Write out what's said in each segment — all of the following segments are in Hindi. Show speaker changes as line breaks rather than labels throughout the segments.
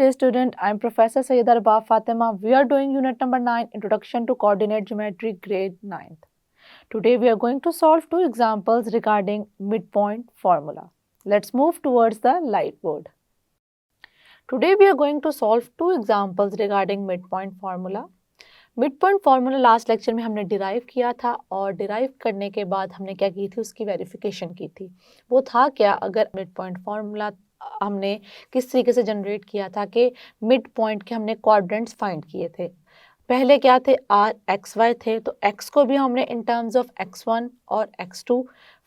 dear student, I am Professor Sayyida Arbab Fatima. We are doing unit number 9, Introduction to Coordinate Geometry, grade 9th. Today we are going to solve two examples regarding midpoint formula. Let's move towards the light board. Today we are going to solve two examples regarding midpoint formula. Mid formula last lecture में हमने डिराइव किया था और डिराइव करने के बाद हमने क्या की थी, उसकी वेरिफिकेशन की थी. वो था क्या, अगर मिड पॉइंट फार्मूला हमने किस तरीके से जनरेट किया था कि मिड पॉइंट के हमने क्वाड्रेंट्स फाइंड किए थे. पहले क्या थे, आर एक्स वाई थे, तो एक्स को भी हमने इन टर्म्स ऑफ x1 और x2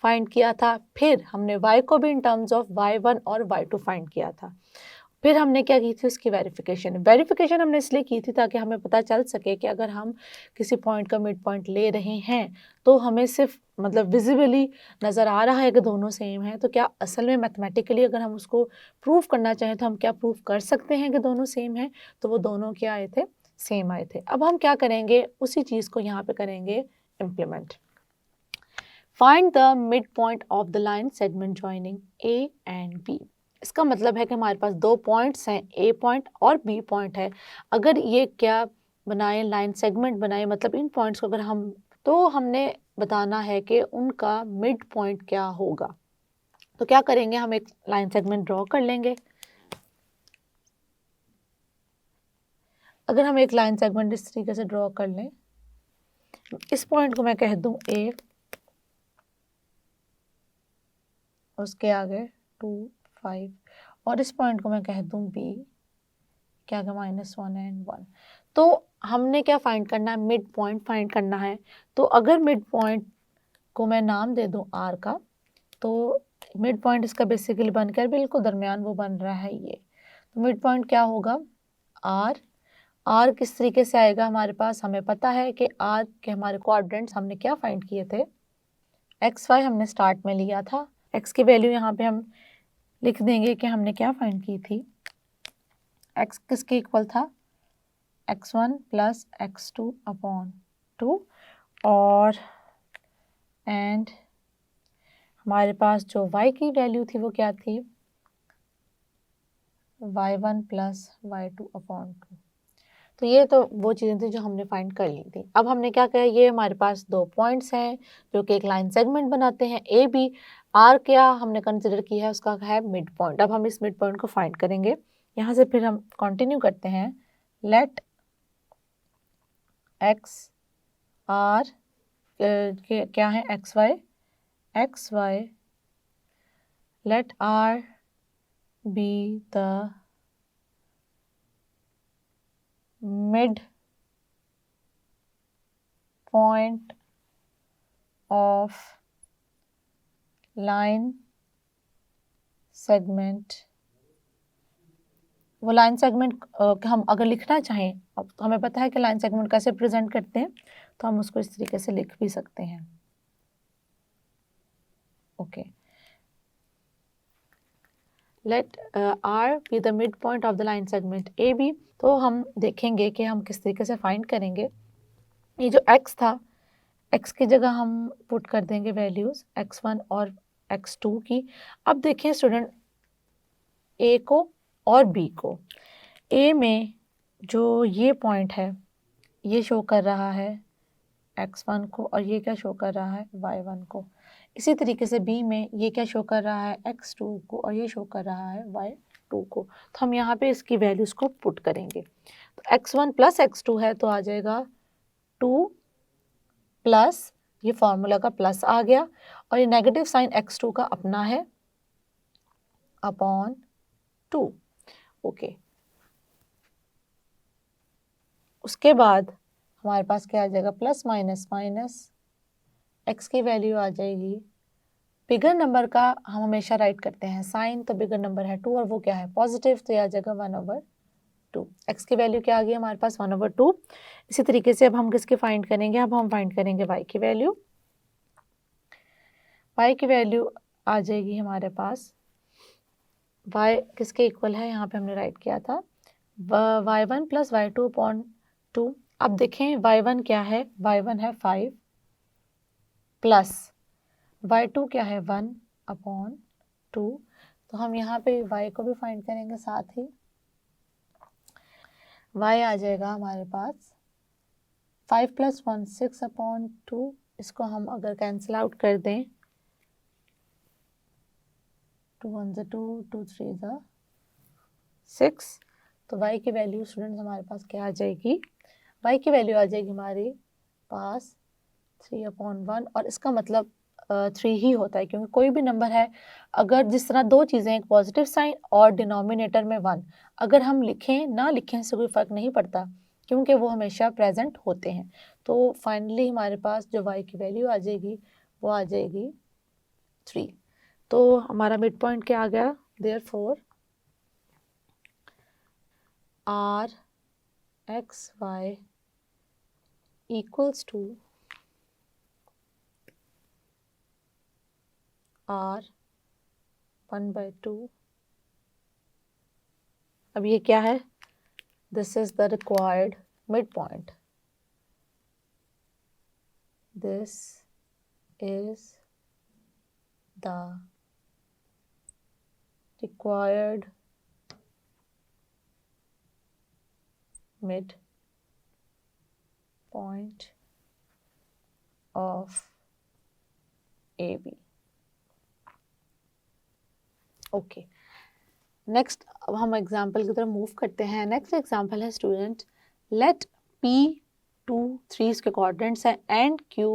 फाइंड किया था. फिर हमने y को भी इन टर्म्स ऑफ y1 और y2 फाइंड किया था. फिर हमने क्या की थी, उसकी वेरिफिकेशन हमने इसलिए की थी ताकि हमें पता चल सके कि अगर हम किसी पॉइंट का मिड पॉइंट ले रहे हैं तो हमें सिर्फ मतलब विजिबली नज़र आ रहा है कि दोनों सेम हैं, तो क्या असल में मैथमेटिकली अगर हम उसको प्रूव करना चाहें तो हम क्या प्रूव कर सकते हैं कि दोनों सेम हैं. तो वो दोनों क्या आए थे, सेम आए थे. अब हम क्या करेंगे, उसी चीज़ को यहाँ पे करेंगे implement. Find the mid point of the line segment joining A and B. इसका मतलब है कि हमारे पास दो पॉइंट्स हैं, ए पॉइंट और बी पॉइंट है. अगर ये क्या बनाए, लाइन सेगमेंट बनाए, मतलब इन पॉइंट्स को अगर हम, तो हमने बताना है कि उनका मिड पॉइंट क्या होगा. तो क्या करेंगे, हम एक लाइन सेगमेंट ड्रॉ कर लेंगे. अगर हम एक लाइन सेगमेंट इस तरीके से ड्रॉ कर लें, इस पॉइंट को मैं कह दूं ए, उसके आगे 2 5 और इस पॉइंट को मैं कह दूं बी, क्या आगे -1 एंड 1. तो हमने क्या फाइंड करना है, मिड पॉइंट फाइंड करना है. तो अगर मिड पॉइंट को मैं नाम दे दूं आर का, तो मिड पॉइंट इसका बेसिकली बनकर बिल्कुल दरमियान वो बन रहा है ये. तो मिड पॉइंट क्या होगा, आर. आर किस तरीके से आएगा हमारे पास, हमें पता है कि आर के हमारे कोऑर्डिनेट्स हमने क्या फाइंड किए थे, एक्स वाई हमने स्टार्ट में लिया था. एक्स की वैल्यू यहाँ पे हम लिख देंगे कि हमने क्या फाइंड की थी. एक्स किसके इक्वल था, x1 प्लस x2 अपॉन 2, और एंड हमारे पास जो y की वैल्यू थी वो क्या थी, y1 प्लस y2 अपॉन 2. तो ये तो वो चीज़ें थी जो हमने फाइंड कर ली थी. अब हमने क्या किया, ये हमारे पास दो पॉइंट्स हैं जो कि एक लाइन सेगमेंट बनाते हैं ए बी. आर क्या हमने कंसिडर किया है, उसका है मिड पॉइंट. अब हम इस मिड पॉइंट को फाइंड करेंगे. यहाँ से फिर हम कंटिन्यू करते हैं. लेट एक्स आर क्या है, X Y let R be the mid point of line segment. वो लाइन सेगमेंट हम अगर लिखना चाहें, अब तो हमें पता है कि लाइन सेगमेंट कैसे प्रेजेंट करते हैं, तो हम उसको इस तरीके से लिख भी सकते हैं. Okay, let R be the mid point of the line segment A B. तो हम देखेंगे कि हम किस तरीके से फाइंड करेंगे. ये जो x था, x की जगह हम पुट कर देंगे वैल्यूज x1 और x2 की. अब देखिए स्टूडेंट, a को और b को, a में जो ये पॉइंट है ये शो कर रहा है x1 को, और ये क्या शो कर रहा है, y1 को. इसी तरीके से b में ये क्या शो कर रहा है, x2 को, और ये शो कर रहा है y2 को. तो हम यहाँ पे इसकी वैल्यूज को पुट करेंगे. तो x1 प्लस x2 है, तो आ जाएगा 2 प्लस, ये फॉर्मूला का प्लस आ गया, और ये नेगेटिव साइन x2 का अपना है अपॉन 2. ओके, उसके बाद हमारे पास क्या आ जाएगा, प्लस माइनस माइनस, x की वैल्यू आ जाएगी, बिगर नंबर का हम हमेशा राइट करते हैं साइन, तो बिगर नंबर है 2 और वो क्या है, पॉजिटिव, तो ये आ जाएगा 1/2. x की वैल्यू क्या आ गई हमारे पास, 1/2. इसी तरीके से अब हम किसके फाइंड करेंगे, अब हम फाइंड करेंगे y की वैल्यू. y की वैल्यू आ जाएगी हमारे पास, y किसके इक्वल है, यहाँ पे हमने राइट किया था y1 प्लस y2 अपॉन 2. अब देखें y1 क्या है, y1 है 5 प्लस y2 क्या है 1 अपॉन 2. तो हम यहाँ पे y को भी फाइंड करेंगे साथ ही. y आ जाएगा हमारे पास 5 + 1 6/2। इसको हम अगर कैंसिल आउट कर दें, 2 1 2 2 3 6, तो y की वैल्यू स्टूडेंट्स हमारे पास क्या आ जाएगी? y की वैल्यू आ जाएगी हमारे पास 3/1, और इसका मतलब 3 ही होता है, क्योंकि कोई भी नंबर है, अगर जिस तरह दो चीज़ें, एक पॉजिटिव साइन और डिनोमिनेटर में 1, अगर हम लिखें ना लिखें से कोई फ़र्क नहीं पड़ता, क्योंकि वो हमेशा प्रेजेंट होते हैं। तो फाइनली हमारे पास जो y की वैल्यू आ जाएगी वो आ जाएगी 3। तो हमारा मिड पॉइंट क्या आ गया? Therefore r x y equals to r 1/2। अब ये क्या है? This is the required midpoint. This is the required midpoint of AB. Okay, next अब हम एग्जाम्पल की तरफ मूव करते हैं। नेक्स्ट एग्जाम्पल है स्टूडेंट, लेट P 2 3 के कोऑर्डिनेट्स हैं and Q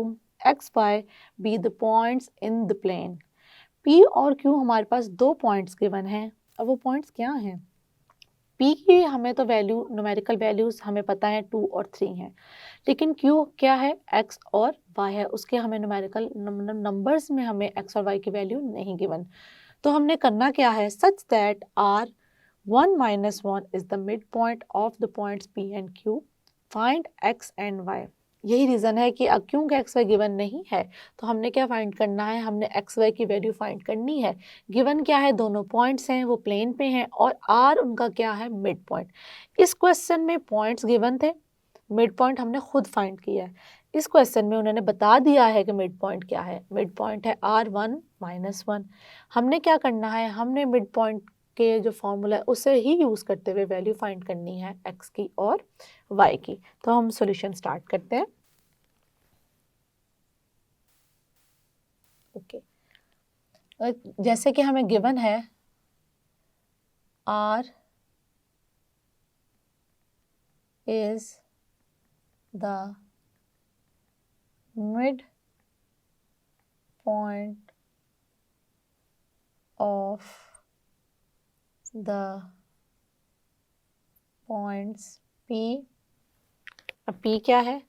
x y be the points in the plane. P और Q हमारे पास दो पॉइंट्स गिवन हैं। अब वो पॉइंट्स क्या हैं? P की हमें तो वैल्यू, न्यूमेरिकल वैल्यूज हमें पता है 2 और 3 हैं, लेकिन Q क्या है? x और y है, उसके हमें न्यूमेरिकल नंबर्स में हमें x और y की वैल्यू नहीं गिवन। तो हमने करना क्या है? Such that R 1 - 1 is the mid point of the points P and Q, find x and y। यही रीज़न है कि क्योंकि x y गिवन नहीं है, तो हमने क्या फाइंड करना है? हमने x y की वैल्यू फाइंड करनी है। गिवन क्या है? दोनों पॉइंट्स हैं, वो प्लेन पे हैं, और r उनका क्या है? Mid point. इस क्वेश्चन में पॉइंट्स गिवन थे, मिड पॉइंट हमने खुद फाइंड किया है। इस क्वेश्चन में उन्होंने बता दिया है कि मिड पॉइंट क्या है। मिड पॉइंट है R 1 - 1। हमने क्या करना है? हमने मिड पॉइंट के जो फॉर्मूला है उसे ही यूज़ करते हुए वैल्यू फाइंड करनी है x की और y की। तो हम सॉल्यूशन स्टार्ट करते हैं। ओके, जैसे कि हमें गिवन है R is the mid point of the points P। अब P क्या है?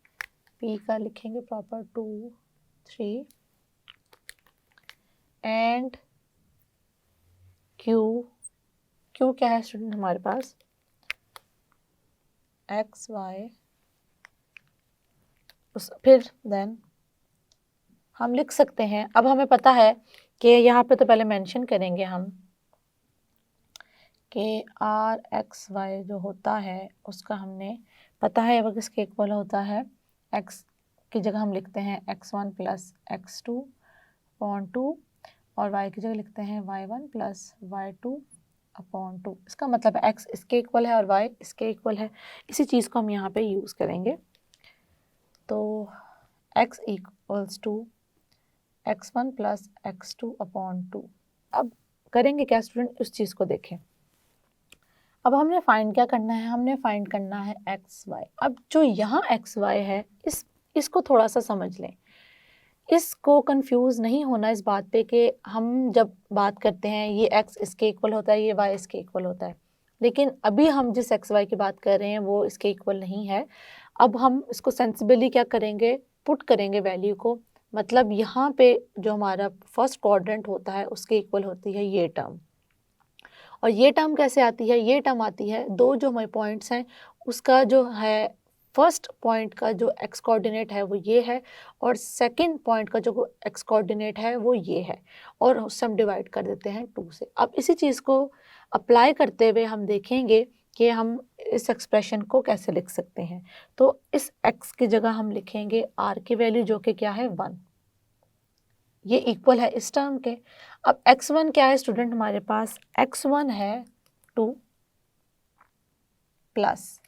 P का लिखेंगे प्रॉपर 2 3 एंड Q क्या है स्टूडेंट हमारे पास? x y। फिर देन हम लिख सकते हैं, अब हमें पता है कि यहाँ पे तो पहले मेंशन करेंगे हम कि r x y जो होता है उसका हमने पता है वो किसके इक्वल होता है? x की जगह हम लिखते हैं x1 + x2/2, और y की जगह लिखते हैं y1 + y2/2। इसका मतलब है x इसके इक्वल है और y इसके इक्वल है। इसी चीज़ को हम यहाँ पे यूज़ करेंगे। तो x = x1 + x2/2। अब करेंगे क्या स्टूडेंट? उस चीज़ को देखें। अब हमने फाइंड क्या करना है? हमने फाइंड करना है एक्स वाई। अब जो यहाँ एक्स वाई है, इसको थोड़ा सा समझ लें। इसको कंफ्यूज नहीं होना इस बात पे कि हम जब बात करते हैं ये एक्स इसके इक्वल होता है, ये वाई इसके इक्वल होता है, लेकिन अभी हम जिस एक्स वाई की बात कर रहे हैं वो इसके इक्वल नहीं है। अब हम इसको सेंसिबली क्या करेंगे? पुट करेंगे वैल्यू को। मतलब यहाँ पे जो हमारा फर्स्ट क्वाड्रेंट होता है उसके इक्वल होती है ये टर्म। और ये टर्म कैसे आती है? ये टर्म आती है, दो जो हमारे पॉइंट्स हैं उसका जो है फर्स्ट पॉइंट का जो एक्स कोऑर्डिनेट है वो ये है, और सेकंड पॉइंट का जो एक्स कोऑर्डिनेट है वो ये है, और उससे हम डिवाइड कर देते हैं 2 से। अब इसी चीज़ को अप्लाई करते हुए हम देखेंगे कि हम इस एक्सप्रेशन को कैसे लिख सकते हैं। तो इस x की जगह हम लिखेंगे r की वैल्यू जो कि क्या है 1, ये इक्वल है इस टर्म के। अब x1 क्या है स्टूडेंट हमारे पास? x1 है 2 प्लस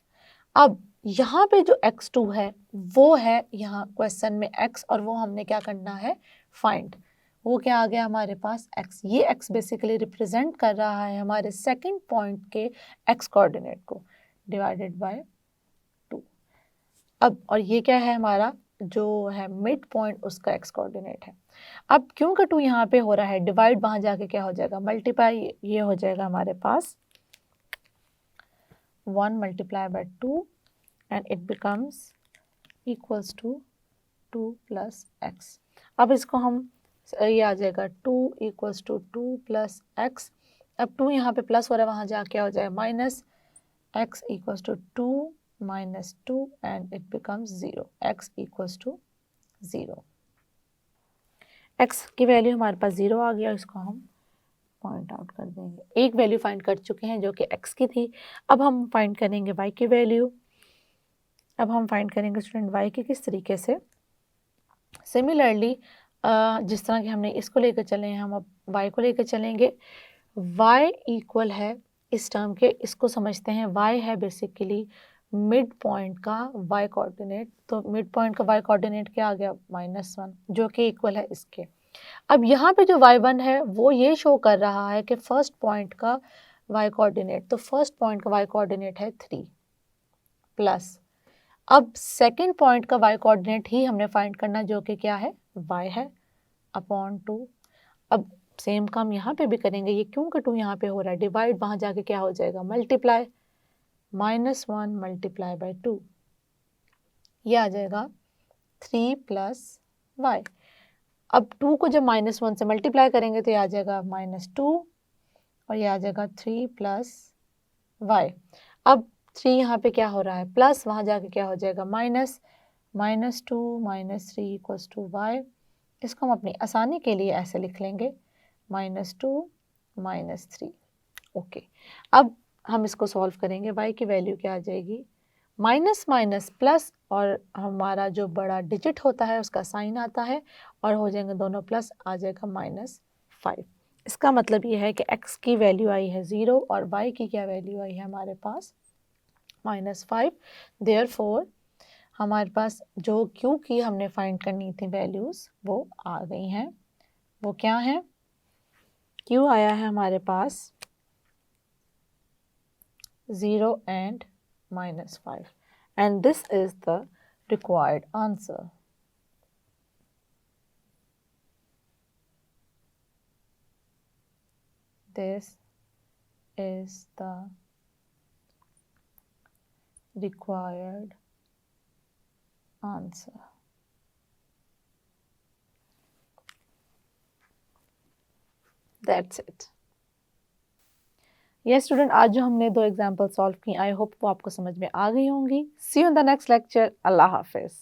अब यहाँ पे जो x2 है वो है यहाँ क्वेश्चन में x, और वो हमने क्या करना है, फाइंड। वो क्या आ गया हमारे पास, x। ये x बेसिकली रिप्रेजेंट कर रहा है हमारे सेकंड पॉइंट के x कोऑर्डिनेट को, डिवाइडेड बाय 2। अब और ये क्या है हमारा जो है मिड पॉइंट, उसका x कोऑर्डिनेट है। अब क्योंकि 2 यहाँ पे हो रहा है डिवाइड, वहां जाके क्या हो जाएगा, मल्टीप्लाई। ये हो जाएगा हमारे पास 1 multiply by 2 and it becomes equals to 2 plus x। अब इसको हम, ये आ जाएगा 2 equals to 2 plus x। अब 2 यहाँ पे प्लस हो रहा है, वहाँ जा क्या हो जाएगा minus, x equals to 2 minus 2 and it becomes 0, x equals to 0। x की वैल्यू हमारे पास 0 आ गया, इसको हम पॉइंट आउट कर देंगे। एक वैल्यू फाइंड कर चुके हैं जो कि x की थी। अब हम फाइंड करेंगे y की वैल्यू। अब हम फाइंड करेंगे स्टूडेंट y की किस तरीके से, सिमिलरली जिस तरह कि हमने इसको लेकर चले हैं, हम अब y को लेकर चलेंगे। y इक्वल है इस टर्म के, इसको समझते हैं, y है बेसिकली मिड पॉइंट का y कोऑर्डिनेट। तो मिड पॉइंट का y कोऑर्डिनेट क्या आ गया, -1, जो कि इक्वल है इसके। अब यहाँ पे जो y1 है वो ये शो कर रहा है कि फर्स्ट पॉइंट का y कोऑर्डिनेट, तो फर्स्ट पॉइंट का y कोऑर्डिनेट है 3 प्लस, अब सेकेंड पॉइंट का y कोऑर्डिनेट ही हमने फाइंड करना, जो कि क्या है, y है अपॉन 2। अब सेम काम यहाँ पे भी करेंगे। ये क्योंकि 2 यहाँ पे हो रहा है डिवाइड, वहाँ जाके क्या हो जाएगा, मल्टीप्लाई, -1 मल्टीप्लाई बाय 2, ये आ जाएगा 3 प्लस y। अब 2 को जब -1 से मल्टीप्लाई करेंगे तो ये आ जाएगा -2, और ये आ जाएगा 3 प्लस y। अब 3 यहाँ पे क्या हो रहा है प्लस, वहाँ जाके क्या हो जाएगा माइनस, -2 -3 इक्वल्स टू y। इसको हम अपनी आसानी के लिए ऐसे लिख लेंगे, -2 -3। ओके, अब हम इसको सॉल्व करेंगे। y की वैल्यू क्या आ जाएगी, माइनस माइनस प्लस, और हमारा जो बड़ा डिजिट होता है उसका साइन आता है, और हो जाएंगे दोनों प्लस, आ जाएगा -5। इसका मतलब ये है कि x की वैल्यू आई है 0 और y की क्या वैल्यू आई है हमारे पास -5। देयरफॉर हमारे पास जो q की हमने फाइंड करनी थी वैल्यूज़ वो आ गई हैं। वो क्या है, q आया है हमारे पास 0 and -5, and this is the required answer। This is the required answer। That's it। ये स्टूडेंट, आज जो हमने 2 एग्जाम्पल सॉल्व की, आई होप वो आपको समझ में आ गई होंगी। See you in the next lecture. अल्लाह हाफिज़।